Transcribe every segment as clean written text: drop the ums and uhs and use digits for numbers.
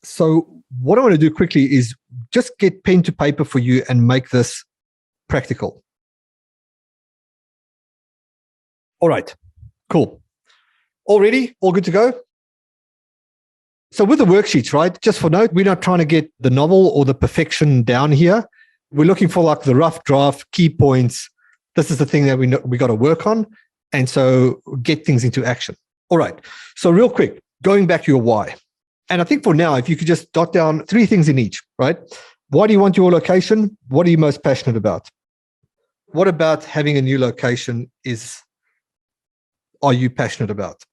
So what I want to do quickly is just get pen to paper for you and make this practical. All right, cool. All ready? All good to go? So with the worksheets, right, just for note, we're not trying to get the novel or the perfection down here. We're looking for like the rough draft, key points. This is the thing that we got to work on. And so get things into action. All right. So real quick, going back to your why. And I think for now, if you could just jot down 3 things in each, right? Why do you want your location? What are you most passionate about? What about having a new location are you passionate about?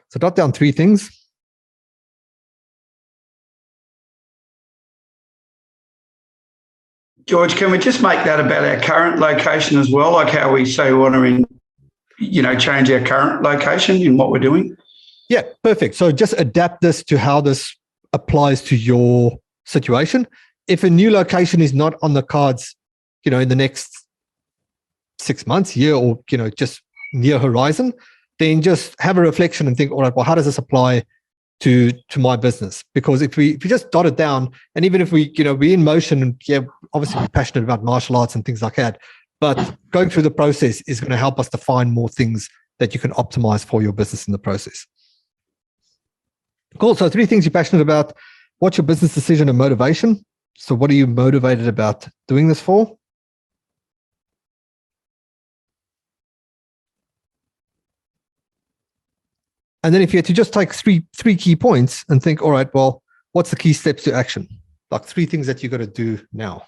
So jot down 3 things. George, can we just make that about our current location as well? Like how we say we want to, change our current location in what we're doing? Yeah, perfect. So just adapt this to how this applies to your situation. If a new location is not on the cards, in the next 6 months, year, or, just near horizon, then just have a reflection and think, all right, well, how does this apply to my business? Because if we just dot it down, and even if we're in motion, and obviously we're passionate about martial arts and things like that, but going through the process is going to help us to find more things that you can optimize for your business in the process. Cool. So 3 things you're passionate about. What's your business decision and motivation? So what are you motivated about doing this for? And then if you had to just take three key points and think, all right, well, what's the key steps to action? Like 3 things that you got to do now.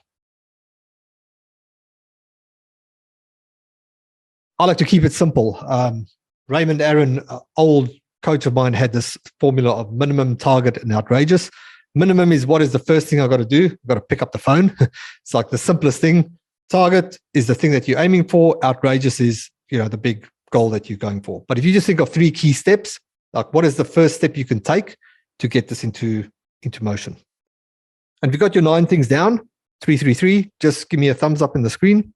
I like to keep it simple. Raymond Aaron, old coach of mine, had this formula of minimum, target, and outrageous. Minimum is what is the first thing I've got to do? I've got to pick up the phone. It's like the simplest thing. Target is the thing that you're aiming for. Outrageous is, the big goal that you're going for. But if you just think of 3 key steps, like what is the first step you can take to get this into motion? And if you got your 9 things down, 3, 3, 3, just give me a thumbs up in the screen.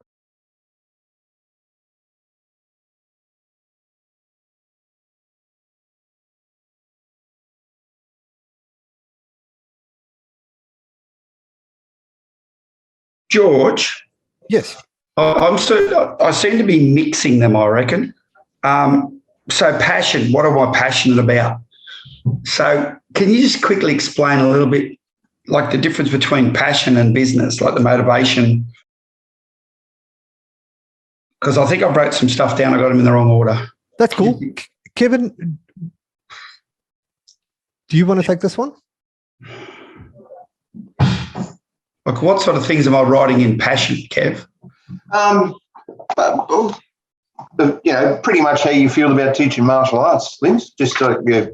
George? Yes. I seem to be mixing them, I reckon. So passion, what am I passionate about? So can you just quickly explain a little bit, like the difference between passion and business, like the motivation? Because I think I wrote some stuff down. I got them in the wrong order. That's cool. Kevin, do you want to take this one? Like what sort of things am I writing in passion, Kev? Pretty much how you feel about teaching martial arts, Linz. Just like what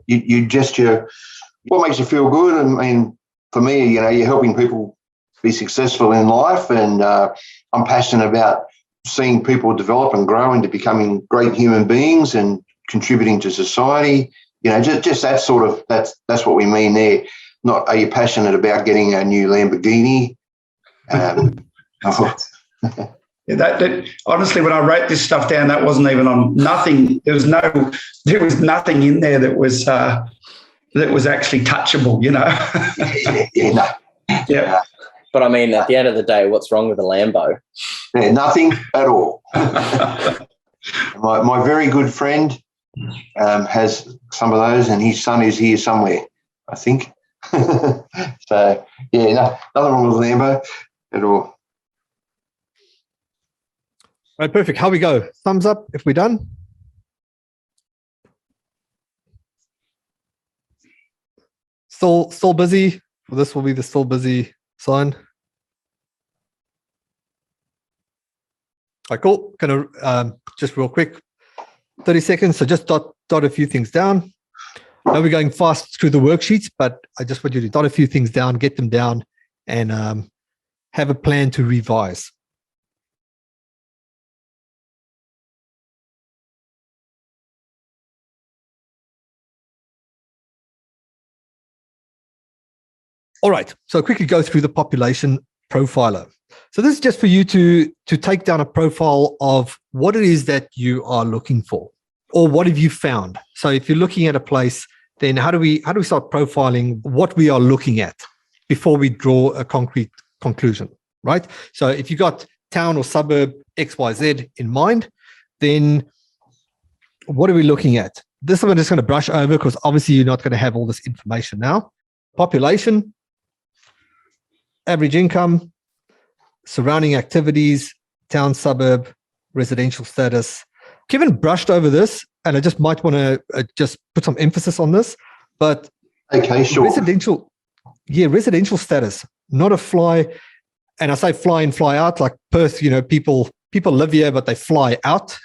makes you feel good. And for me, you're helping people be successful in life, and I'm passionate about seeing people develop and grow into becoming great human beings and contributing to society. Just that sort of that's what we mean there. Not are you passionate about getting a new Lamborghini? That honestly, when I wrote this stuff down, that wasn't even on nothing. There was nothing in there that was actually touchable, Yeah. But I mean, at the end of the day, what's wrong with a Lambo? Yeah, nothing at all. My very good friend has some of those, and his son is here somewhere, I think. So yeah, nothing wrong with a Lambo at all. Right, perfect. How we go? Thumbs up if we're done. Still busy. Well, this will be the still busy sign. All right, cool. Kind of just real quick, 30 seconds. So just dot a few things down. Now we're going fast through the worksheets, but I just want you to dot a few things down, get them down, and have a plan to revise. All right, so quickly go through the population profiler. So this is just for you to take down a profile of what it is that you are looking for, or what have you found. So if you're looking at a place then how do we start profiling what we are looking at before we draw a concrete conclusion, right? So if you got town or suburb XYZ in mind, then what are we looking at? This I'm just going to brush over because obviously you're not going to have all this information now. Population, average income, surrounding activities, town, suburb, residential status. Kevin brushed over this, and I just might want to just put some emphasis on this. But okay, sure. Residential status, not a fly. And I say fly in, fly out, like Perth, people live here, but they fly out.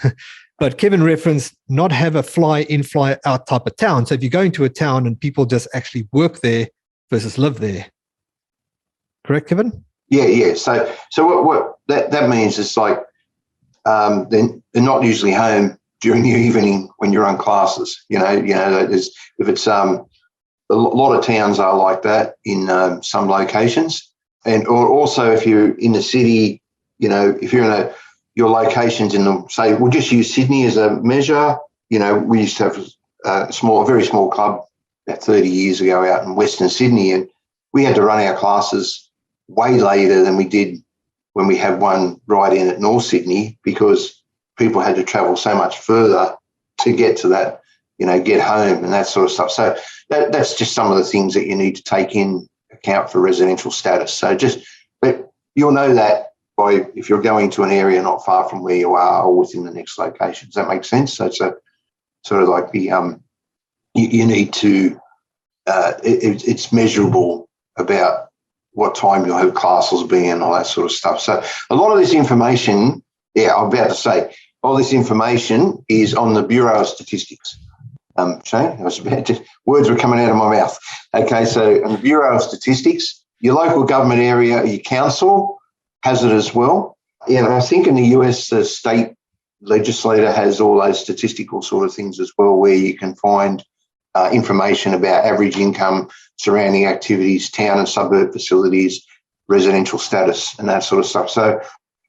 But Kevin referenced not have a fly in, fly out type of town. So if you're going to a town and people just actually work there versus live there. Correct, Kevin? Yeah. So what that means is like they're not usually home during the evening when you run classes. If it's a lot of towns are like that in some locations, or also if you're in the city, if you're in your locations say we'll just use Sydney as a measure. We used to have a very small club about 30 years ago out in Western Sydney, and we had to run our classes way later than we did when we had one right in at North Sydney, because people had to travel so much further to get to that, get home and that sort of stuff. So that's just some of the things that you need to take in account for residential status. So but you'll know that if you're going to an area not far from where you are or within the next location. Does that make sense? So it's sort of like you need to, it's measurable about what time you'll have classes be and all that sort of stuff. So a lot of this information, I'm about to say, all this information is on the Bureau of Statistics. Shane, words were coming out of my mouth. Okay, so on the Bureau of Statistics, your local government area, your council has it as well. And I think in the US, the state legislator has all those statistical sort of things as well, where you can find information about average income, surrounding activities, town and suburb facilities, residential status, and that sort of stuff. So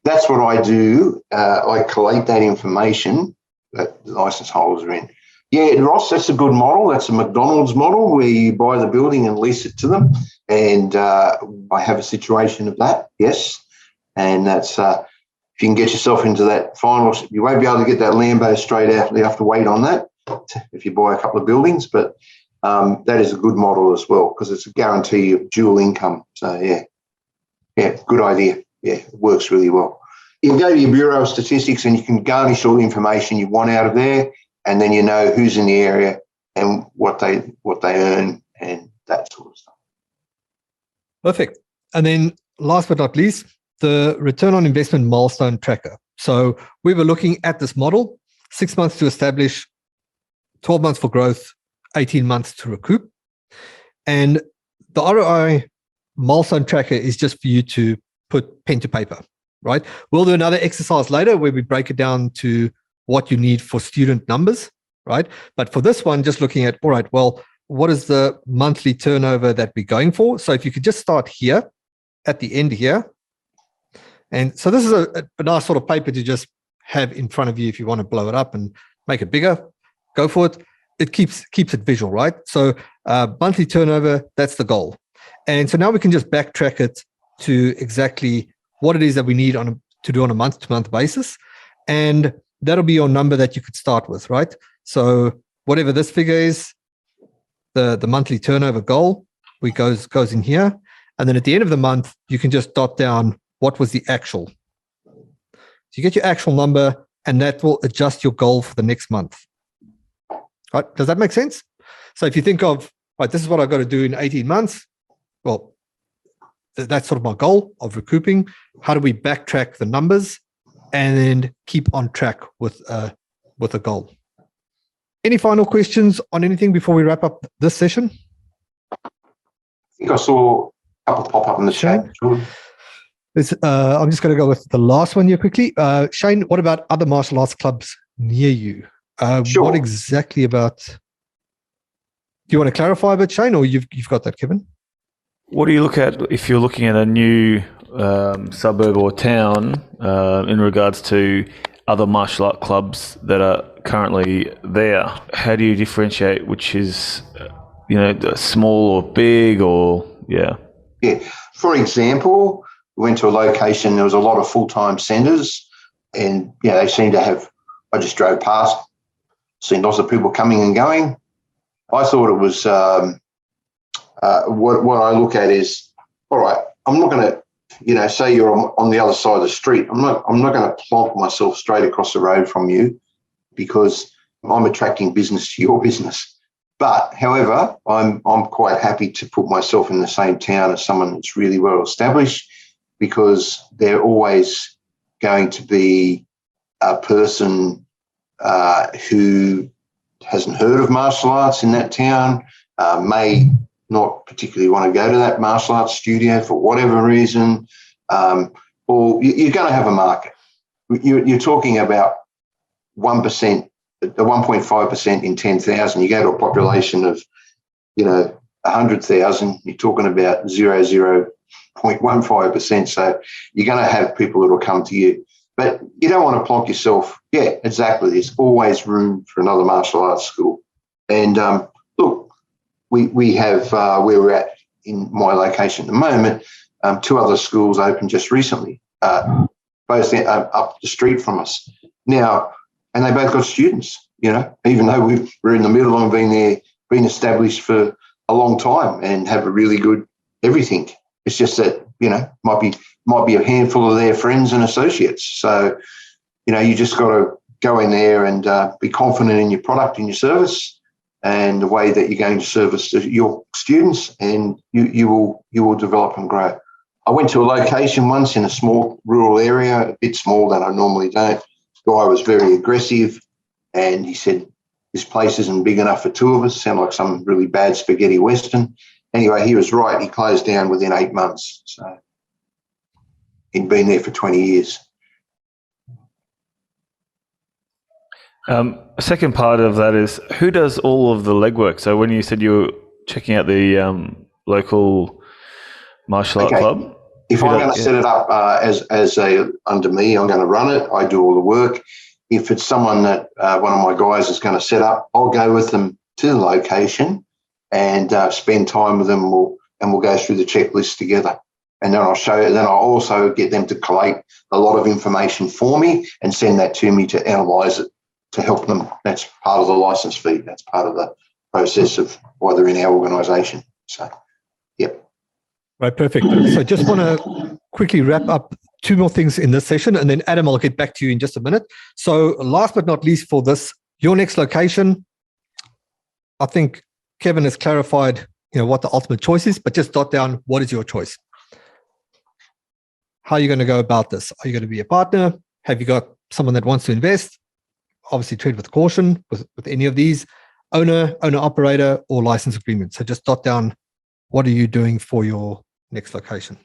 that's what I do. I collate that information that the licence holders are in. Yeah, Ross, that's a good model. That's a McDonald's model where you buy the building and lease it to them. And I have a situation of that, yes. And that's if you can get yourself into that final, you won't be able to get that Lambo straight out. You have to wait on that if you buy a couple of buildings. But that is a good model as well, because it's a guarantee of dual income. So, yeah, good idea. Yeah, it works really well. You can go to your Bureau of Statistics and you can garnish all the information you want out of there, and then you know who's in the area and what they earn and that sort of stuff. Perfect. And then last but not least, the return on investment milestone tracker. So we were looking at this model, 6 months to establish, 12 months for growth, 18 months to recoup. And the ROI milestone tracker is just for you to put pen to paper, right? We'll do another exercise later where we break it down to what you need for student numbers, right? But for this one, just looking at, all right, well, what is the monthly turnover that we're going for? So if you could just start here at the end here. And so this is a nice sort of paper to just have in front of you if you want to blow it up and make it bigger, go for it. It keeps it visual, right? So monthly turnover, that's the goal. And so now we can just backtrack it to exactly what it is that we need to do on a month-to-month basis. And that'll be your number that you could start with, right? So whatever this figure is, the monthly turnover goal, goes in here. And then at the end of the month, you can just dot down what was the actual. So you get your actual number, and that will adjust your goal for the next month. Right? Does that make sense? So if you think of, right, this is what I've got to do in 18 months. Well, that's sort of my goal of recouping. How do we backtrack the numbers and then keep on track with a goal? Any final questions on anything before we wrap up this session? I think I saw a couple pop up in the chat. Sure. I'm just going to go with the last one here quickly. Shane, what about other martial arts clubs near you? Sure. What exactly about? Do you want to clarify a bit, Shane, or you've got that, Kevin? What do you look at if you're looking at a new suburb or town in regards to other martial art clubs that are currently there? How do you differentiate which is small or big or yeah? Yeah. For example, we went to a location, there was a lot of full-time centres and, they seemed to have, I just drove past, seen lots of people coming and going. I thought it was, what I look at is, all right, I'm not going to, say you're on the other side of the street. I'm not going to plonk myself straight across the road from you because I'm attracting business to your business. But, however, I'm quite happy to put myself in the same town as someone that's really well established because they're always going to be a person who hasn't heard of martial arts in that town, may not particularly want to go to that martial arts studio for whatever reason, or you're going to have a market. You're talking about 1%. The 1.5% in 10,000, you go to a population of, 100,000, you're talking about 0.15%. So you're going to have people that will come to you. But you don't want to plonk yourself. Yeah, exactly. There's always room for another martial arts school. And look, we have, where we're at in my location at the moment, 2 other schools opened just recently, both up the street from us. Now, and they both got students, even though we're in the middle and been established for a long time and have a really good everything. It's just that, might be a handful of their friends and associates. So, you just got to go in there and be confident in your product and your service and the way that you're going to service your students, and you will develop and grow. I went to a location once in a small rural area, a bit small that I normally don't. Guy was very aggressive and he said, this place isn't big enough for 2 of us. Sound like some really bad spaghetti western. Anyway, he was right. He closed down within 8 months. So he'd been there for 20 years. Second part of that is, who does all of the legwork? So when you said you were checking out the local martial art club, if I'm going to set it up as under me, I'm going to run it. I do all the work. If it's someone that one of my guys is going to set up, I'll go with them to the location and spend time with them, and we'll go through the checklist together. And then I'll show you. Then I'll also get them to collate a lot of information for me and send that to me to analyse it to help them. That's part of the licence fee. That's part of the process of why they're in our organisation. So, yep. Right, perfect. So just want to quickly wrap up 2 more things in this session, and then Adam, I'll get back to you in just a minute. So last but not least for this, your next location, I think Kevin has clarified, what the ultimate choice is, but just jot down, what is your choice? How are you going to go about this? Are you going to be a partner? Have you got someone that wants to invest? Obviously tread with caution with any of these. Owner, operator, or license agreement. So just jot down, what are you doing for your next location?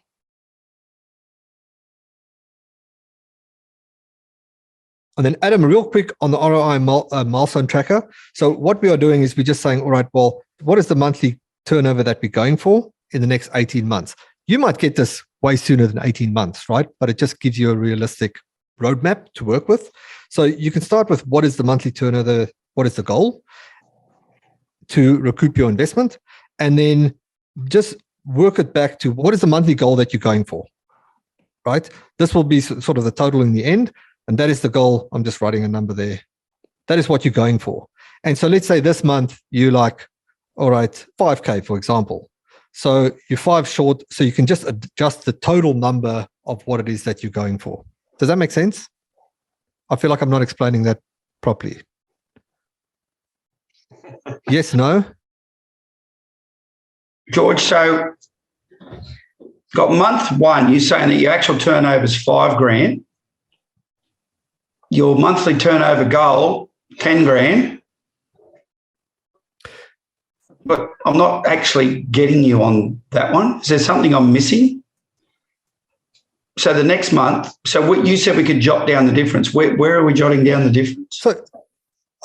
And then Adam, real quick on the ROI milestone tracker. So what we are doing is we're just saying, all right, well, what is the monthly turnover that we're going for in the next 18 months? You might get this way sooner than 18 months, right? But it just gives you a realistic roadmap to work with. So you can start with, what is the monthly turnover? What is the goal to recoup your investment? And then just work it back to, what is the monthly goal that you're going for, right? This will be sort of the total in the end. And that is the goal. I'm just writing a number there. That is what you're going for. And so let's say this month you like, all right, 5K, for example. So you're 5 short. So you can just adjust the total number of what it is that you're going for. Does that make sense? I feel like I'm not explaining that properly. Yes, no? George, so got month 1, you're saying that your actual turnover is $5,000. Your monthly turnover goal, $10,000. But I'm not actually getting you on that one. Is there something I'm missing? So the next month, so what you said we could jot down the difference. Where are we jotting down the difference? So,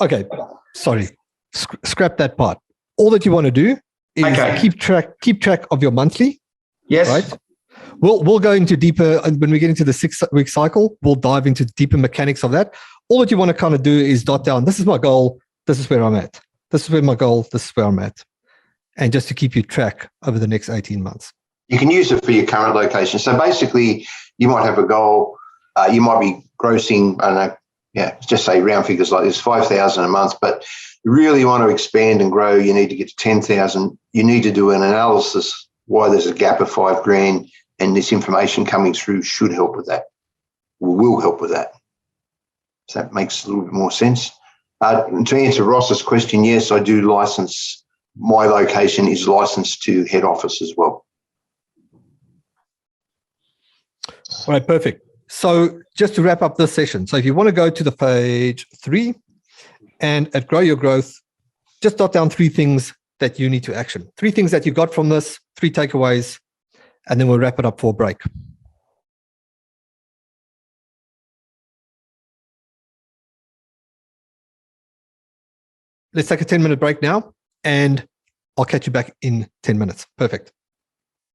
okay, sorry, scrap that part. All that you want to do is keep track of your monthly. Yes. Right. We'll go into deeper, and when we get into the 6-week cycle, we'll dive into deeper mechanics of that. All that you want to kind of do is jot down, this is my goal, this is where I'm at. This is where my goal, this is where I'm at. and just to keep you track over the next 18 months. You can use it for your current location. So basically, you might have a goal. You might be grossing, I don't know, just say round figures like this, 5,000 a month. But you really want to expand and grow. You need to get to 10,000. You need to do an analysis why there's a gap of $5,000, and this information coming through should help with that. Will help with that. So that makes a little bit more sense. To answer Ross's question, yes, I do license. My location is licensed to head office as well. All right, perfect. So just to wrap up this session, so if you want to go to the page 3 and at Grow Your Growth, just jot down 3 things that you need to action. 3 things that you got from this, 3 takeaways, and then we'll wrap it up for a break. Let's take a 10-minute break now, and I'll catch you back in 10 minutes. Perfect.